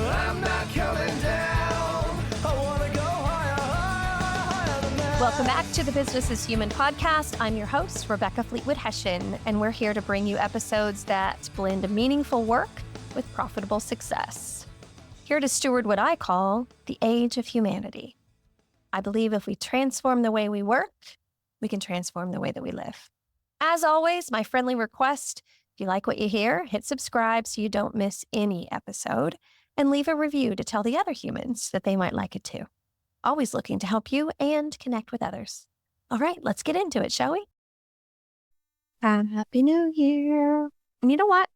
I'm not coming down. I want to go higher, higher, higher than that. Welcome back to the Business is Human podcast. I'm your host, Rebecca Fleetwood Hession, and we're here to bring you episodes that blend meaningful work with profitable success. Here to steward what I call the age of humanity. I believe if we transform the way we work, we can transform the way that we live. As always, my friendly request, if you like what you hear, hit subscribe so you don't miss any episode, and leave a review to tell the other humans that they might like it too. Always looking to help you and connect with others. All right, let's get into it, shall we? Happy New Year. And you know what?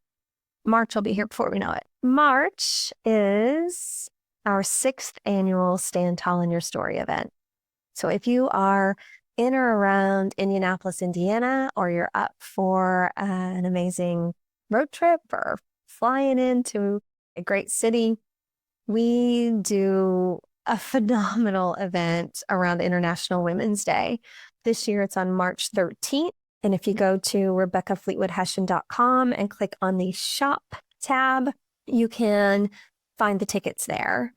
March will be here before we know it. March is our 6th annual Stand Tall in Your Story event. So if you are in or around Indianapolis, Indiana, or you're up for an amazing road trip or flying into a great city, we do a phenomenal event around International Women's Day. This year it's on March 13th. And if you go to RebeccaFleetwoodHession.com and click on the shop tab, you can find the tickets there.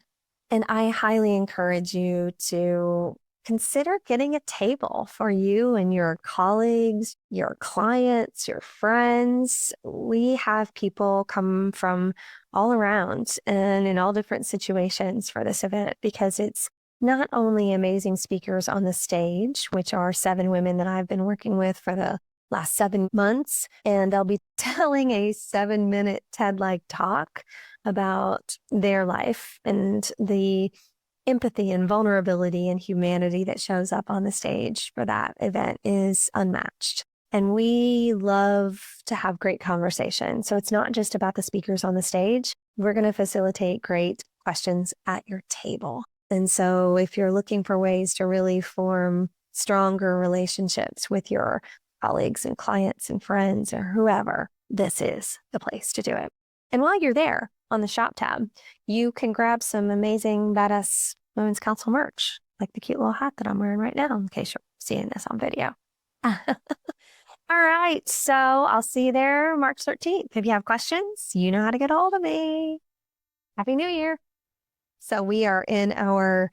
And I highly encourage you to consider getting a table for you and your colleagues, your clients, your friends. We have people come from all around and in all different situations for this event because it's not only amazing speakers on the stage, which are 7 women that I've been working with for the last 7 months, and they'll be telling a 7-minute TED-like talk about their life and the empathy and vulnerability and humanity that shows up on the stage for that event is unmatched. And we love to have great conversation. So it's not just about the speakers on the stage. We're going to facilitate great questions at your table. And so if you're looking for ways to really form stronger relationships with your colleagues and clients and friends or whoever, this is the place to do it. And while you're there on the shop tab, you can grab some amazing badass Women's Council merch, like the cute little hat that I'm wearing right now, in case you're seeing this on video. All right, so I'll see you there March 13th. If you have questions, you know how to get a hold of me. Happy New Year. So we are in our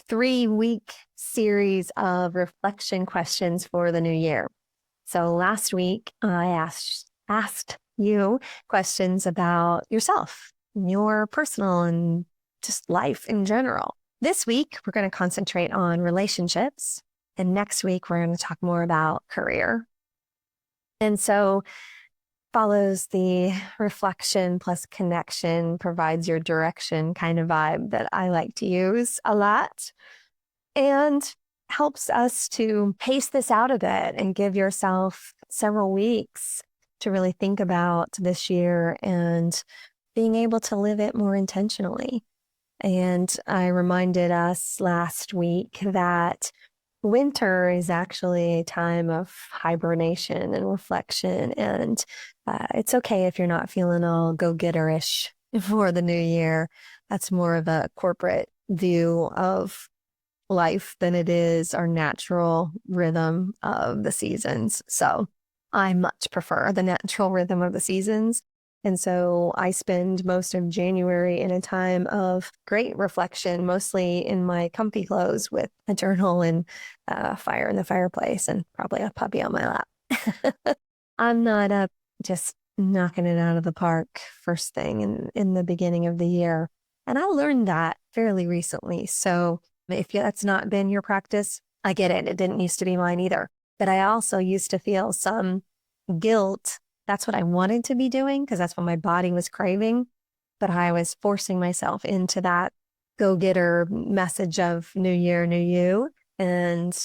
3-week series of reflection questions for the new year. So last week, I asked you questions about yourself, your personal and just life in general. This week, we're going to concentrate on relationships. And next week, we're going to talk more about career. And so follows the reflection plus connection, provides your direction kind of vibe that I like to use a lot, and helps us to pace this out a bit and give yourself several weeks to really think about this year and being able to live it more intentionally. And I reminded us last week that winter is actually a time of hibernation and reflection. And it's okay if you're not feeling all go-getter-ish for the new year. That's more of a corporate view of life than it is our natural rhythm of the seasons. So I much prefer the natural rhythm of the seasons. And so I spend most of January in a time of great reflection, mostly in my comfy clothes with a journal and fire in the fireplace and probably a puppy on my lap. I'm not up just knocking it out of the park first thing in the beginning of the year. And I learned that fairly recently. So if that's not been your practice, I get it. It didn't used to be mine either. But I also used to feel some guilt. That's what I wanted to be doing because that's what my body was craving. But I was forcing myself into that go-getter message of new year, new you. And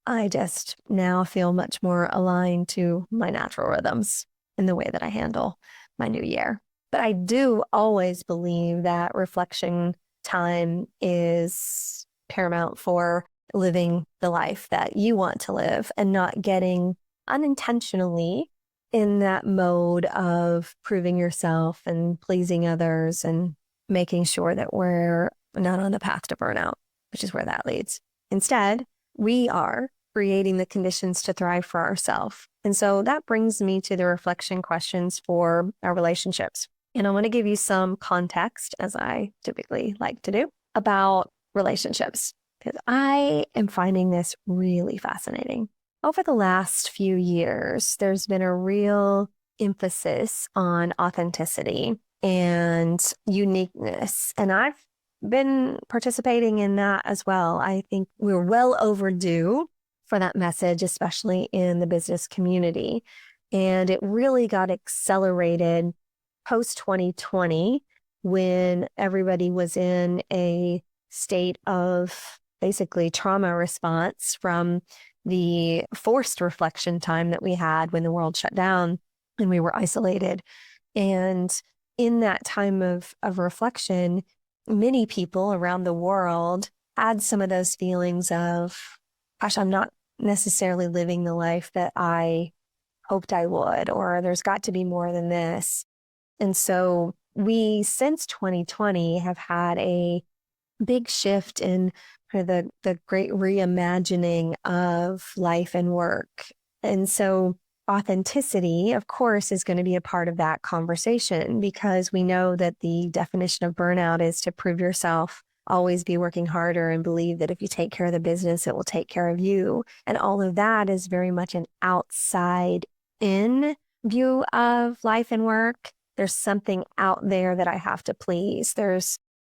I just now feel much more aligned to my natural rhythms in the way that I handle my new year. But I do always believe that reflection time is paramount for living the life that you want to live and not getting unintentionally in that mode of proving yourself and pleasing others and making sure that we're not on the path to burnout, which is where that leads. Instead, we are creating the conditions to thrive for ourselves. And so that brings me to the reflection questions for our relationships. And I want to give you some context, as I typically like to do, about relationships, because I am finding this really fascinating. Over the last few years, there's been a real emphasis on authenticity and uniqueness. And I've been participating in that as well. I think we're well overdue for that message, especially in the business community. And it really got accelerated post 2020 when everybody was in a state of basically trauma response from the forced reflection time that we had when the world shut down and we were isolated. And in that time of reflection, many people around the world had some of those feelings of, gosh, I'm not necessarily living the life that I hoped I would, or there's got to be more than this. And so we, since 2020, have had a big shift in the great reimagining of life and work. And so authenticity, of course, is going to be a part of that conversation, because we know that the definition of burnout is to prove yourself, always be working harder, and believe that if you take care of the business, it will take care of you. And all of that is very much an outside in view of life and work. There's something out there that I have to please.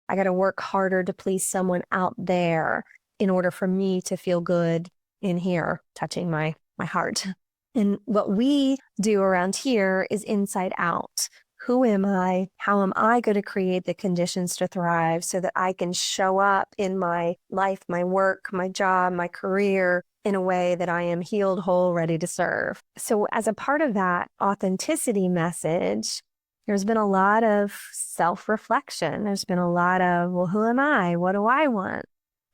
I got to work harder to please someone out there in order for me to feel good in here, touching my heart. And what we do around here is inside out. Who am I? How am I going to create the conditions to thrive so that I can show up in my life, my work, my job, my career in a way that I am healed, whole, ready to serve? So as a part of that authenticity message, there's been a lot of self-reflection. There's been a lot of, well, who am I? What do I want?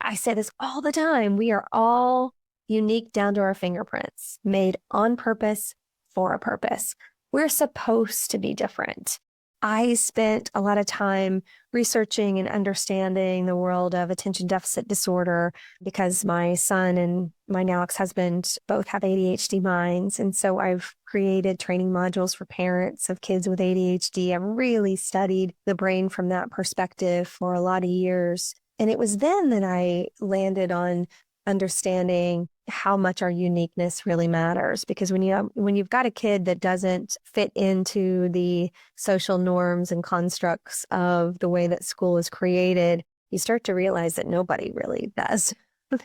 I say this all the time. We are all unique down to our fingerprints, made on purpose for a purpose. We're supposed to be different. I spent a lot of time researching and understanding the world of attention deficit disorder because my son and my now ex-husband both have ADHD minds. And so I've created training modules for parents of kids with ADHD. I've really studied the brain from that perspective for a lot of years. And it was then that I landed on understanding how much our uniqueness really matters. Because when you've got a kid that doesn't fit into the social norms and constructs of the way that school is created, you start to realize that nobody really does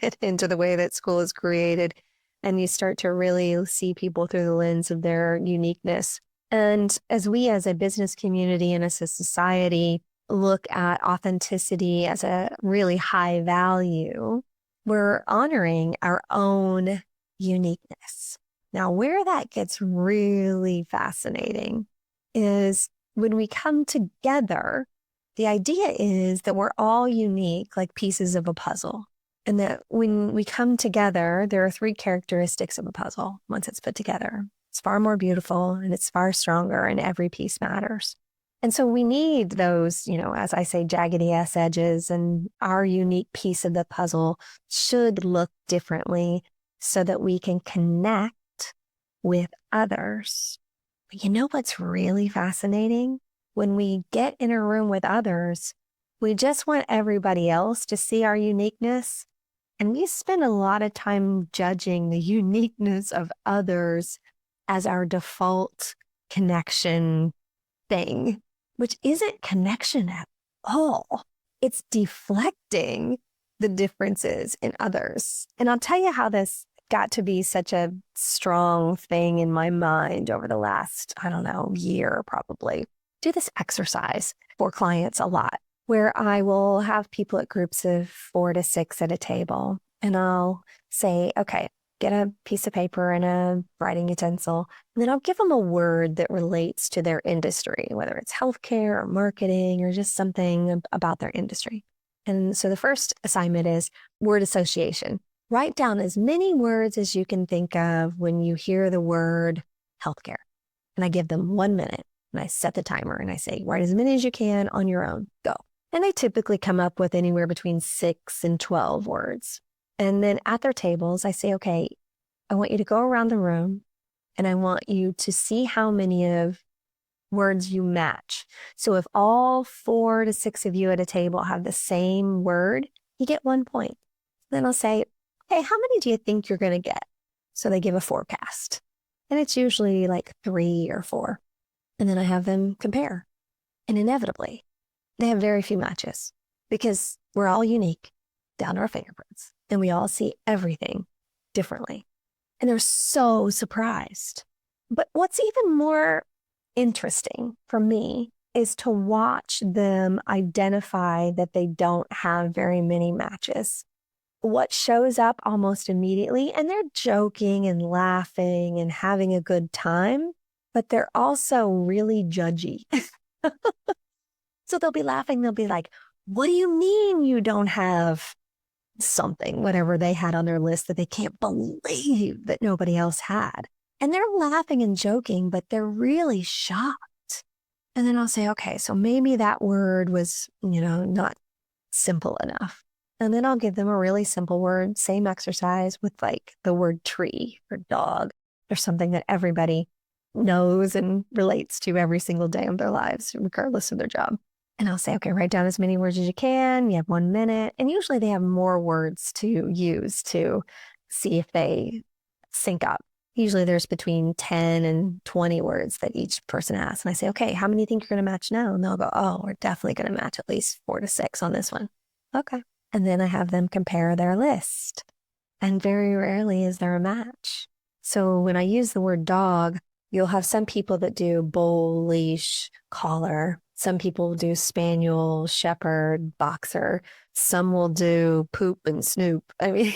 fit into the way that school is created. And you start to really see people through the lens of their uniqueness. And as we, as a business community and as a society, look at authenticity as a really high value, we're honoring our own uniqueness. Now, where that gets really fascinating is when we come together, the idea is that we're all unique, like pieces of a puzzle. And that when we come together, there are three characteristics of a puzzle. Once it's put together, it's far more beautiful and it's far stronger, and every piece matters. And so we need those, as I say, jaggedy ass edges, and our unique piece of the puzzle should look differently so that we can connect with others. But you know what's really fascinating? When we get in a room with others, we just want everybody else to see our uniqueness. And we spend a lot of time judging the uniqueness of others as our default connection thing, which isn't connection at all. It's deflecting the differences in others. And I'll tell you how this got to be such a strong thing in my mind over the last, year probably. Do this exercise for clients a lot, where I will have people at groups of 4 to 6 at a table. And I'll say, okay, get a piece of paper and a writing utensil, and then I'll give them a word that relates to their industry, whether it's healthcare or marketing or just something about their industry. And so the first assignment is word association. Write down as many words as you can think of when you hear the word healthcare. And I give them 1 minute, and I set the timer, and I say, write as many as you can on your own. Go. And they typically come up with anywhere between 6 and 12 words. And then at their tables, I say, okay, I want you to go around the room, and I want you to see how many of words you match. So if all 4 to 6 of you at a table have the same word, you get 1 point. Then I'll say, hey, how many do you think you're going to get? So they give a forecast. And it's usually like 3 or 4. And then I have them compare. And inevitably, they have very few matches because we're all unique down to our fingerprints and we all see everything differently. And they're so surprised. But what's even more interesting for me is to watch them identify that they don't have very many matches. What shows up almost immediately, and they're joking and laughing and having a good time, but they're also really judgy. So they'll be laughing. They'll be like, what do you mean you don't have something, whatever they had on their list that they can't believe that nobody else had? And they're laughing and joking, but they're really shocked. And then I'll say, okay, so maybe that word was, not simple enough. And then I'll give them a really simple word, same exercise with like the word tree or dog or something that everybody knows and relates to every single day of their lives, regardless of their job. And I'll say, okay, write down as many words as you can. You have 1 minute. And usually they have more words to use to see if they sync up. Usually there's between 10 and 20 words that each person has. And I say, okay, how many do you think you're going to match now? And they'll go, oh, we're definitely going to match at least 4 to 6 on this one. Okay. And then I have them compare their list. And very rarely is there a match. So when I use the word dog, you'll have some people that do bull, leash, collar. Some people do spaniel, shepherd, boxer. Some will do poop and snoop. I mean,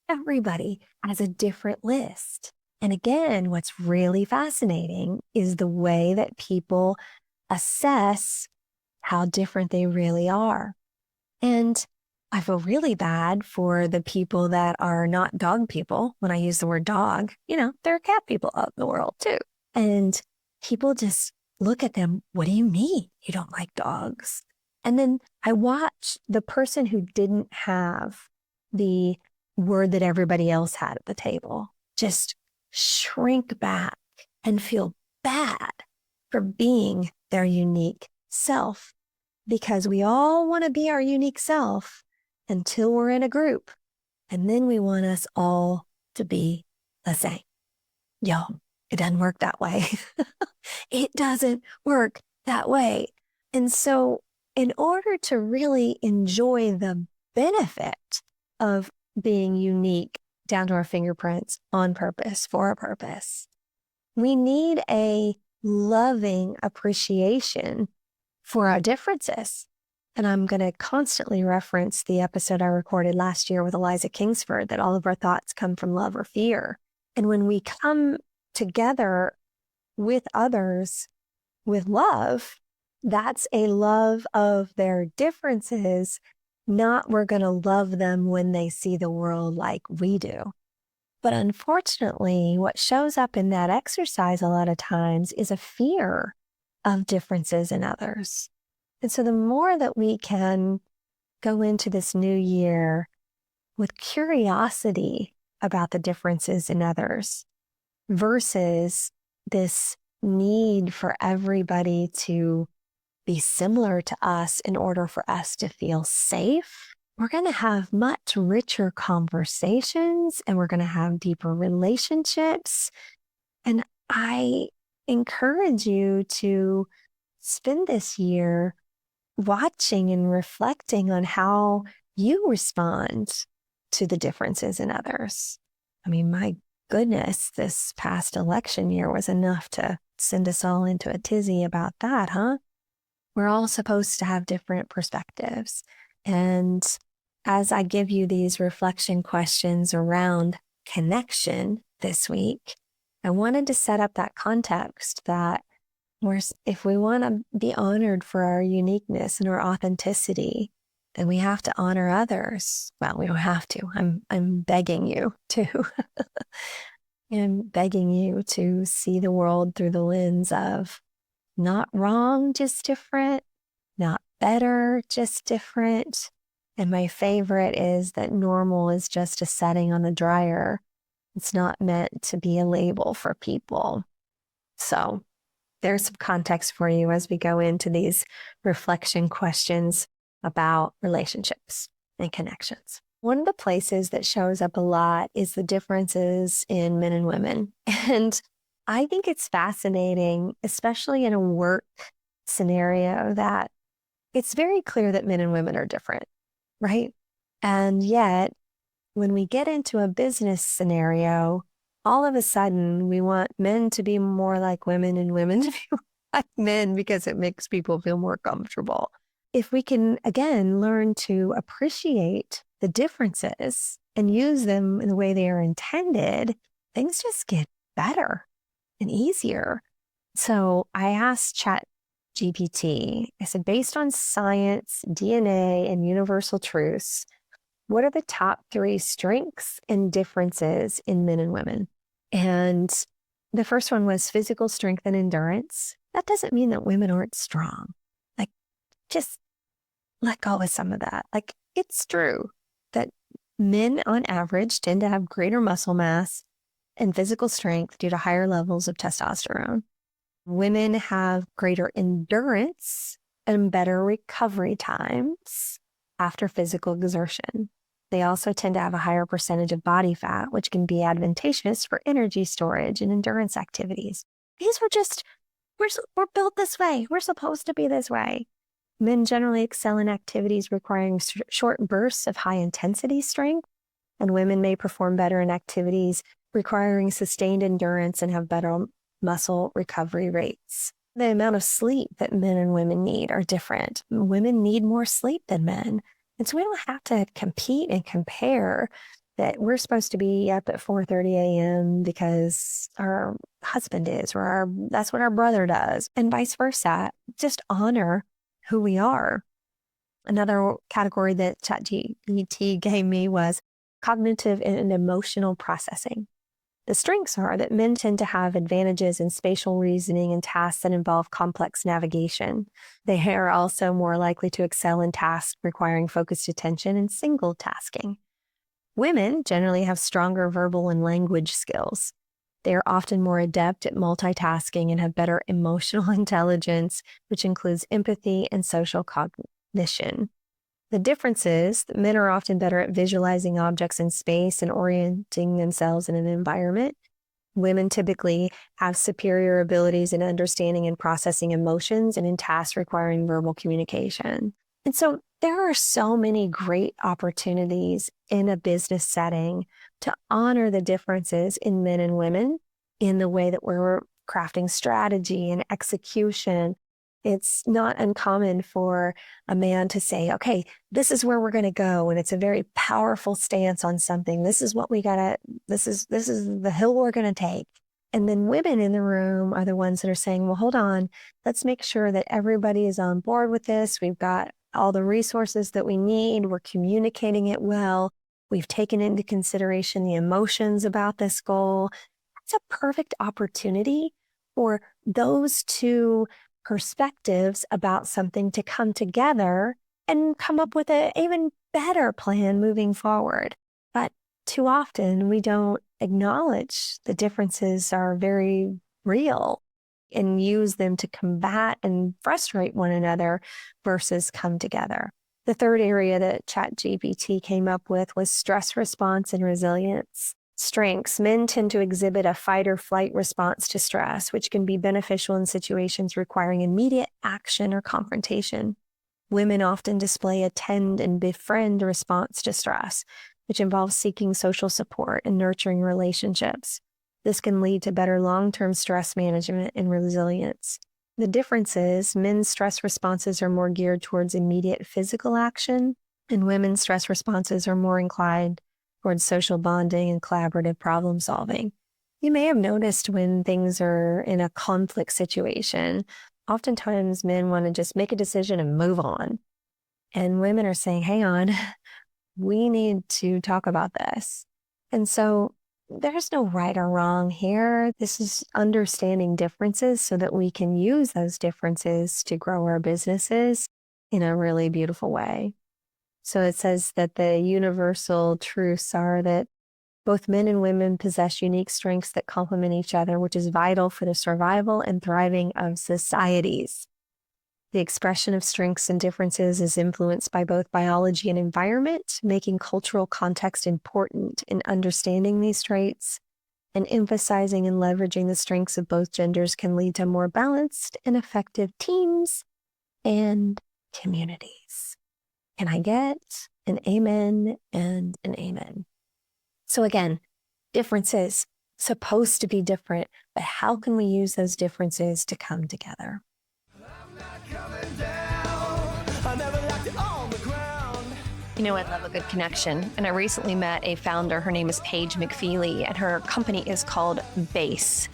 everybody has a different list. And again, what's really fascinating is the way that people assess how different they really are. And I feel really bad for the people that are not dog people. When I use the word dog, there are cat people out in the world too. And people just look at them. What do you mean you don't like dogs? And then I watch the person who didn't have the word that everybody else had at the table just shrink back and feel bad for being their unique self, because we all want to be our unique self until we're in a group. And then we want us all to be the same. It doesn't work that way. It doesn't work that way. And so in order to really enjoy the benefit of being unique down to our fingerprints on purpose, for a purpose, we need a loving appreciation for our differences. And I'm going to constantly reference the episode I recorded last year with Eliza Kingsford, that all of our thoughts come from love or fear. And when we come together with others with love, that's a love of their differences, not we're going to love them when they see the world like we do. But unfortunately, what shows up in that exercise a lot of times is a fear of differences in others. And so the more that we can go into this new year with curiosity about the differences in others versus this need for everybody to be similar to us in order for us to feel safe, we're going to have much richer conversations and we're going to have deeper relationships. And I encourage you to spend this year watching and reflecting on how you respond to the differences in others. I mean, my goodness, this past election year was enough to send us all into a tizzy about that, huh? We're all supposed to have different perspectives. And as I give you these reflection questions around connection this week, I wanted to set up that context that if we want to be honored for our uniqueness and our authenticity, then we have to honor others. Well, we don't have to. I'm begging you to. I'm begging you to see the world through the lens of not wrong, just different, not better, just different. And my favorite is that normal is just a setting on the dryer. It's not meant to be a label for people. So there's some context for you as we go into these reflection questions about relationships and connections. One of the places that shows up a lot is the differences in men and women. And I think it's fascinating, especially in a work scenario, that it's very clear that men and women are different, right? And yet, when we get into a business scenario, all of a sudden we want men to be more like women and women to be like men because it makes people feel more comfortable. If we can, again, learn to appreciate the differences and use them in the way they are intended, things just get better and easier. So I asked ChatGPT, I said, based on science, DNA, and universal truths, what are the top 3 strengths and differences in men and women? And the first one was physical strength and endurance. That doesn't mean that women aren't strong. Like, just let go of some of that. Like, it's true that men on average tend to have greater muscle mass and physical strength due to higher levels of testosterone. Women have greater endurance and better recovery times after physical exertion. They also tend to have a higher percentage of body fat, which can be advantageous for energy storage and endurance activities. These are just, we're built this way. We're supposed to be this way. Men generally excel in activities requiring short bursts of high intensity strength, and women may perform better in activities requiring sustained endurance and have better muscle recovery rates. The amount of sleep that men and women need are different. Women need more sleep than men. And so we don't have to compete and compare that we're supposed to be up at 4:30 a.m. because our husband is, or that's what our brother does, and vice versa. Just honor who we are. Another category that ChatGPT gave me was cognitive and emotional processing. The strengths are that men tend to have advantages in spatial reasoning and tasks that involve complex navigation. They are also more likely to excel in tasks requiring focused attention and single tasking. Women generally have stronger verbal and language skills. They are often more adept at multitasking and have better emotional intelligence, which includes empathy and social cognition. The difference is that men are often better at visualizing objects in space and orienting themselves in an environment. Women typically have superior abilities in understanding and processing emotions and in tasks requiring verbal communication. And so there are so many great opportunities in a business setting to honor the differences in men and women in the way that we're crafting strategy and execution. It's not uncommon for a man to say, okay, this is where we're going to go. And it's a very powerful stance on something. This is what we gotta, this is the hill we're going to take. And then women in the room are the ones that are saying, well, hold on, let's make sure that everybody is on board with this. We've got all the resources that we need. We're communicating it well. We've taken into consideration the emotions about this goal. It's a perfect opportunity for those two perspectives about something to come together and come up with an even better plan moving forward. But too often we don't acknowledge the differences are very real and use them to combat and frustrate one another versus come together. The third area that ChatGPT came up with was stress response and resilience. Strengths. Men tend to exhibit a fight or flight response to stress, which can be beneficial in situations requiring immediate action or confrontation. Women often display a tend and befriend response to stress, which involves seeking social support and nurturing relationships. This can lead to better long-term stress management and resilience. The difference is men's stress responses are more geared towards immediate physical action, and women's stress responses are more inclined towards social bonding and collaborative problem solving. You may have noticed when things are in a conflict situation, oftentimes men want to just make a decision and move on. And women are saying, hang on, we need to talk about this. And so there's no right or wrong here. This is understanding differences so that we can use those differences to grow our businesses in a really beautiful way. So it says that the universal truths are that Both men and women possess unique strengths that complement each other, which is vital for the survival and thriving of societies. The expression of strengths and differences is influenced by both biology and environment, making cultural context important in understanding these traits, and emphasizing and leveraging the strengths of both genders can lead to more balanced and effective teams and communities. Can I get an amen and an amen? So again, differences, supposed to be different, but how can we use those differences to come together? Coming down. I never liked it on the ground. You know, I love a good connection. And I recently met a founder. Her name is Paige McFeely, and her company is called Base.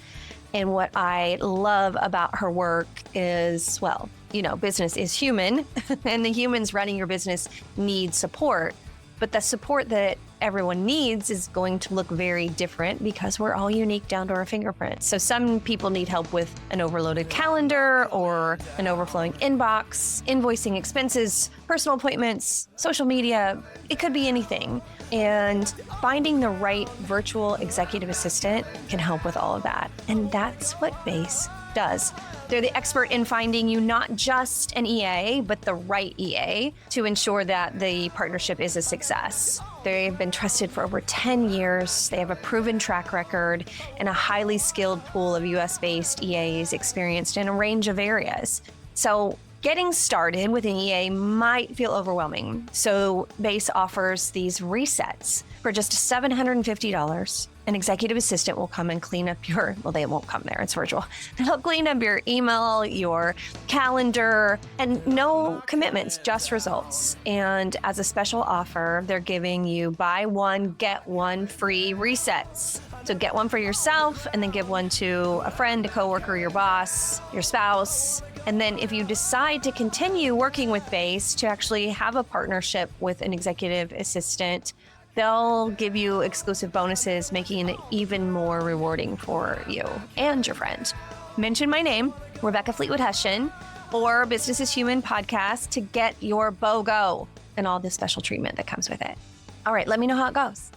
And what I love about her work is, well, you know, business is human, and the humans running your business need support. But the support that everyone needs is going to look very different because we're all unique down to our fingerprints. So some people need help with an overloaded calendar or an overflowing inbox, invoicing expenses, personal appointments, social media. It could be anything. And finding the right virtual executive assistant can help with all of that. And that's what Base does. They're the expert in finding you not just an EA, but the right EA to ensure that the partnership is a success. They've been trusted for over 10 years. They have a proven track record and a highly skilled pool of US-based EAs experienced in a range of areas. So getting started with an EA might feel overwhelming. So Base offers these resets for just $750. An executive assistant will come and clean up your, well, they won't come there, it's virtual. They'll clean up your email, your calendar, and no commitments, just results. And as a special offer, they're giving you buy one, get one free resets. So get one for yourself and then give one to a friend, a coworker, your boss, your spouse. And then if you decide to continue working with Base to actually have a partnership with an executive assistant, they'll give you exclusive bonuses, making it even more rewarding for you and your friend. Mention my name, Rebecca Fleetwood Hession, or Business is Human podcast to get your BOGO and all the special treatment that comes with it. All right, let me know how it goes.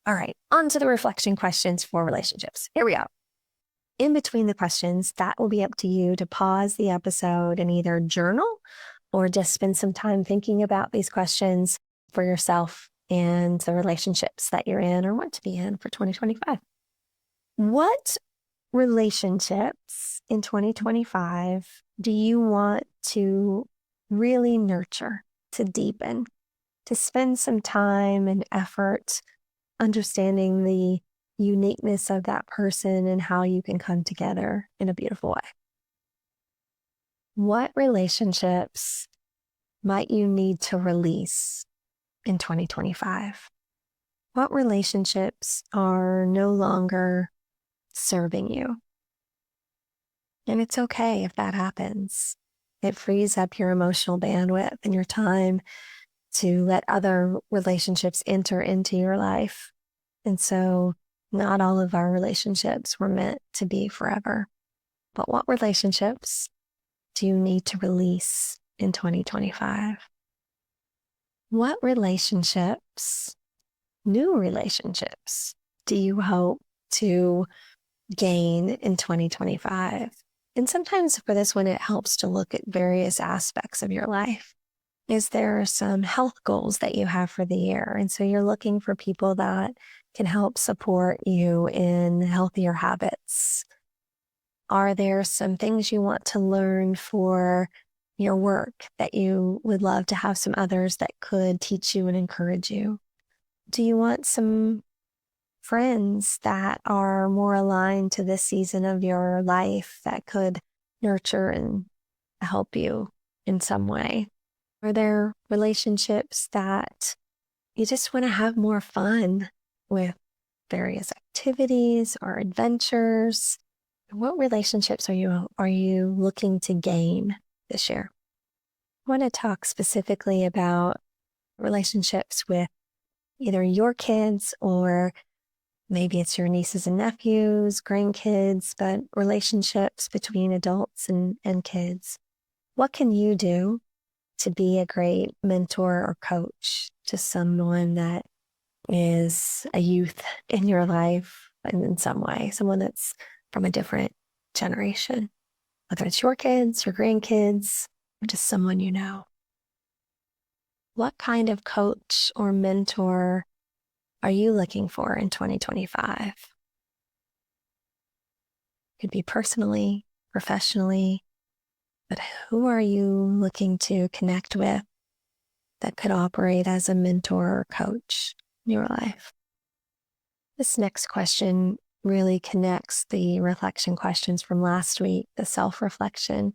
All right, on to the reflection questions for relationships. Here we go. In between the questions, that will be up to you to pause the episode and either journal or just spend some time thinking about these questions for yourself and the relationships that you're in or want to be in for 2025. What relationships in 2025 do you want to really nurture, to deepen, to spend some time and effort understanding the uniqueness of that person and how you can come together in a beautiful way? What relationships might you need to release in 2025? What relationships are no longer serving you? And it's okay if that happens. It frees up your emotional bandwidth and your time to let other relationships enter into your life. And so not all of our relationships were meant to be forever. But what relationships do you need to release in 2025? What relationships, new relationships, do you hope to gain in 2025? And sometimes for this one, it helps to look at various aspects of your life. Is there some health goals that you have for the year? And so you're looking for people that can help support you in healthier habits. Are there some things you want to learn for your work that you would love to have some others that could teach you and encourage you? Do you want some friends that are more aligned to this season of your life that could nurture and help you in some way? Are there relationships that you just want to have more fun with, various activities or adventures? What relationships are you looking to gain this year? I want to talk specifically about relationships with either your kids or maybe it's your nieces and nephews, grandkids, but relationships between adults and kids. What can you do to be a great mentor or coach to someone that is a youth in your life in some way, someone that's from a different generation, whether it's your kids, your grandkids, or just someone you know. What kind of coach or mentor are you looking for in 2025? Could be personally, professionally, but who are you looking to connect with that could operate as a mentor or coach in your life? This next question really connects the reflection questions from last week, the self-reflection,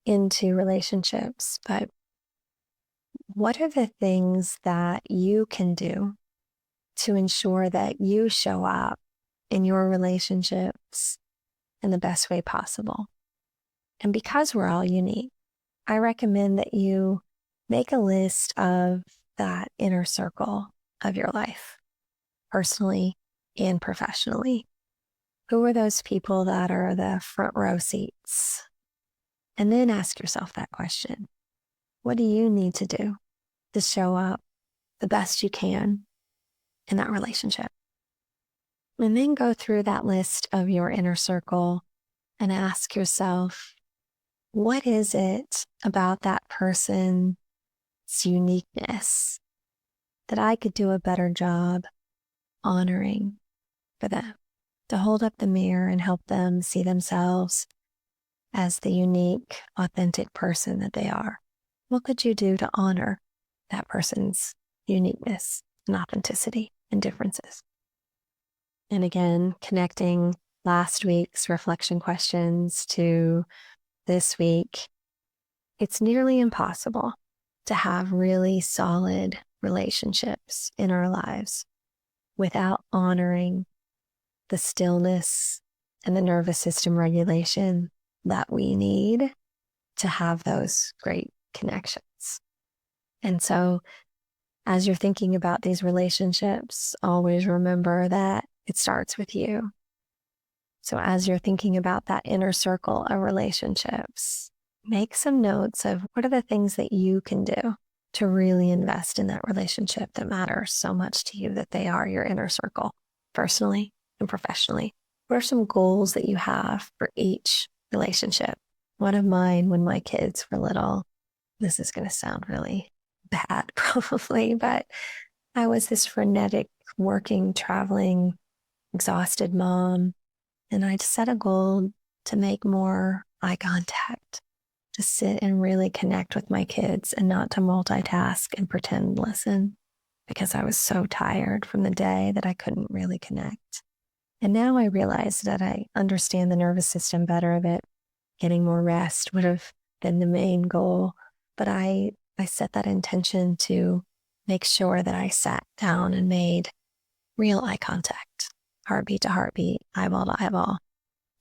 into relationships. But what are the things that you can do to ensure that you show up in your relationships in the best way possible? And because we're all unique, I recommend that you make a list of that inner circle of your life, personally and professionally. Who are those people that are the front row seats? And then ask yourself that question. What do you need to do to show up the best you can in that relationship? And then go through that list of your inner circle and ask yourself, what is it about that person's uniqueness that I could do a better job honoring for them? To hold up the mirror and help them see themselves as the unique, authentic person that they are. What could you do to honor that person's uniqueness and authenticity and differences? And again, connecting last week's reflection questions to this week, it's nearly impossible to have really solid relationships in our lives without honoring the stillness and the nervous system regulation that we need to have those great connections. And so as you're thinking about these relationships, always remember that it starts with you. So as you're thinking about that inner circle of relationships, make some notes of what are the things that you can do to really invest in that relationship that matters so much to you that they are your inner circle, personally and professionally. What are some goals that you have for each relationship? One of mine when my kids were little, this is going to sound really bad probably, but I was this frenetic, working, traveling, exhausted mom. And I'd set a goal to make more eye contact, to sit and really connect with my kids and not to multitask and pretend listen, because I was so tired from the day that I couldn't really connect. And now I realize that I understand the nervous system better of it. Getting more rest would have been the main goal. But I set that intention to make sure that I sat down and made real eye contact, heartbeat to heartbeat, eyeball to eyeball.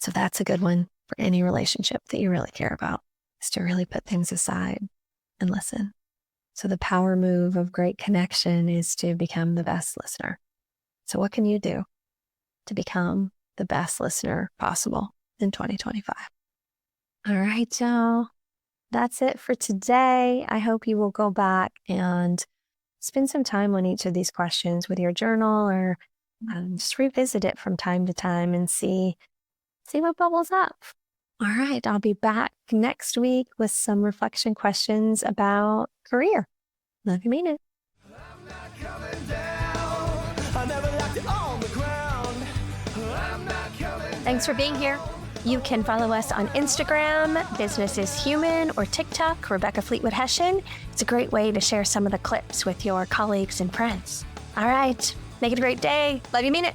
So that's a good one for any relationship that you really care about, is to really put things aside and listen. So the power move of great connection is to become the best listener. So what can you do to become the best listener possible in 2025? All right, y'all. That's it for today. I hope you will go back and spend some time on each of these questions with your journal, or just revisit it from time to time and see what bubbles up. All right, I'll be back next week with some reflection questions about career. Love you, mean it. I'm not coming down. I never left it on the ground. I'm not coming down. Thanks for being here. You can follow us on Instagram, Business is Human, or TikTok, Rebecca Fleetwood Hession. It's a great way to share some of the clips with your colleagues and friends. All right, make it a great day. Love you, mean it.